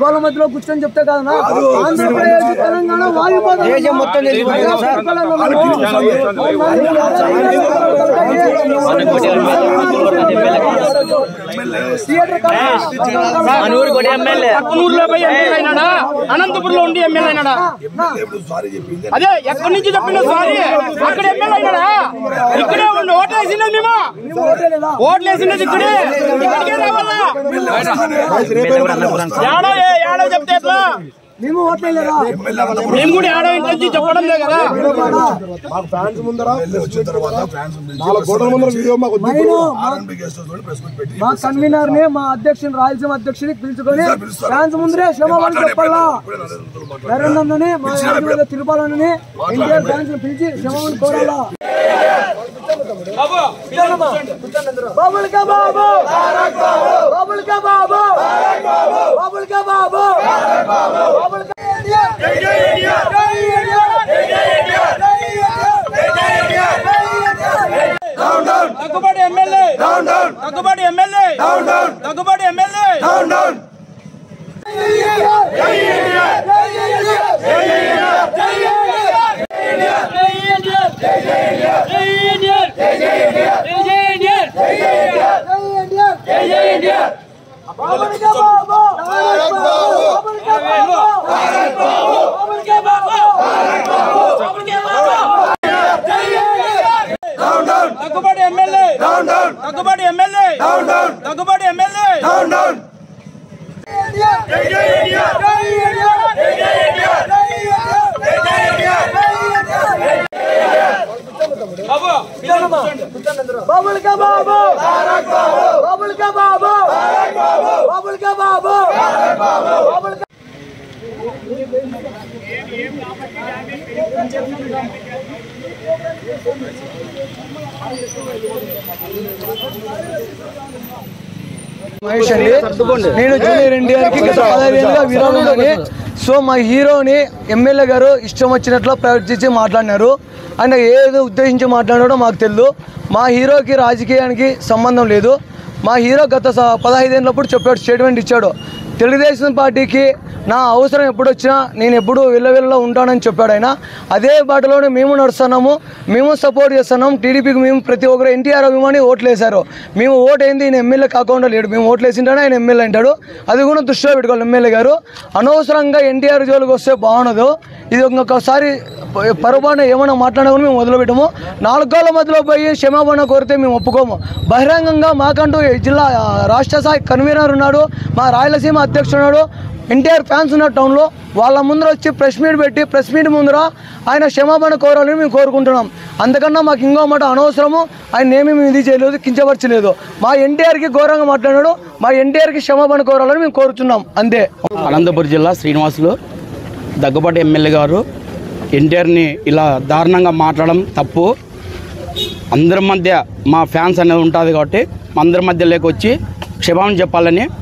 గోళ్ళ మధ్యలో కూర్చొని చెప్తే కదా ఆంధ్రప్రదేశ్ తెలంగాణ దేశం మొత్తం అనంతపురంలో ఉండి ఎమ్మెల్యే అయినాడా? అదే ఎక్కడి నుంచి చెప్పిన సారీ అక్కడ ఎమ్మెల్యే అయినాడా? ఇక్కడే ఉండి ఓట్లు వేసినది మేము, ఓట్లు వేసినది ఇక్కడే, ఇక్కడికే రావాలా? ఏడో చెప్తే ఎట్లా? మేము ఓట్లేదా? మేము కూడా ఏడో ఇంటి చెప్పడం లేదు కదా. మా కన్వీనర్ ని, మా అధ్యక్షుని, రాయలసీమ అధ్యక్షుని పిలుచుకొని ఫ్యాన్స్ ముందరే క్షమాపణ చెప్పాలా. నరేంద్రని మా తిరుపాలని ఎన్టీఆర్ ఫ్యాన్స్ పిలిచి క్షమాపణ కోరాలా. బాబుల్ కా బాబు, బాబుల్ కా బాబు, బాబుల్ కా బాబు, బాబుల్ కా Daggubati MLA, Daggubati MLA, Daggubati MLA. Daggubati MLA, Daggubati MLA, Daggubati MLA. Babul కా బాబు, బాబుల్ కా బాబు, బాబుల్ కా బాబు, బాబుల్ కా మహేష్ అండి. నేను జూనియర్ ఎన్టీఆర్కి గత 15 ఏళ్ళుగా విరాళుండని. సో మా హీరోని ఎమ్మెల్యే గారు ఇష్టం వచ్చినట్లు ప్రవర్తించి మాట్లాడినారు. ఆయన ఏదో ఉద్దేశించి మాట్లాడాడో మాకు తెలియదు. మా హీరోకి రాజకీయానికి సంబంధం లేదు. మా హీరో గత 15 ఏళ్ళప్పుడు చెప్పాడు, స్టేట్మెంట్ ఇచ్చాడు. తెలుగుదేశం పార్టీకి నా అవసరం ఎప్పుడు వచ్చినా నేను ఎప్పుడు వెళ్ళలో ఉంటానని చెప్పాడు ఆయన. అదే బాటలోనే మేము నడుస్తున్నాము, మేము సపోర్ట్ చేస్తున్నాము టీడీపీకి. మేము ప్రతి ఒక్కరు ఎన్టీఆర్ అభిమాని ఓట్లు వేశారు. మేము ఓటు అయింది ఈయన ఎమ్మెల్యే కాకుండా లేడు. మేము ఓట్లు వేసింటానే ఆయన ఎమ్మెల్యే అంటాడు. అది కూడా దృష్టిలో పెట్టుకోవాలి ఎమ్మెల్యే గారు. అనవసరంగా ఎన్టీఆర్ జోలికి వస్తే బాగుండదు. ఇది ఇంకొకసారి పొరపాటున ఏమైనా మాట్లాడకుండా మేము మొదలుపెట్టాము. 4 గోళ్ళ మధ్యలో పోయి క్షమాపణ కోరితే మేము ఒప్పుకోము. బహిరంగంగా మాకంటూ జిల్లా రాష్ట్ర స్థాయి కన్వీనర్ ఉన్నాడు, మా రాయలసీమ అధ్యక్షుడు ఉన్నాడు, ఎన్టీఆర్ ఫ్యాన్స్ ఉన్న టౌన్లో. వాళ్ళ ముందర వచ్చి ప్రెస్ మీట్ పెట్టి ప్రెస్ మీట్ ముందర ఆయన క్షమాపణ కోరాలని మేము కోరుకుంటున్నాం. అంతకన్నా మాకు ఇంకో మాట అనవసరము. ఆయన ఏమీ మేము ఇది చేయలేదు, కించపరచలేదు. మా ఎన్టీఆర్కి ఘోరంగా మాట్లాడాడు. మా ఎన్టీఆర్కి క్షమాపణ కోరాలని మేము కోరుతున్నాం అంతే. అనంతపురం జిల్లా శ్రీనివాసులు దగ్గుబాటి ఎమ్మెల్యే గారు ఎన్టీఆర్ని ఇలా దారుణంగా మాట్లాడడం తప్పు. అందరి మధ్య మా ఫ్యాన్స్ అనేది ఉంటుంది కాబట్టి అందరి మధ్య లేకొచ్చి క్షమాపణ చెప్పాలని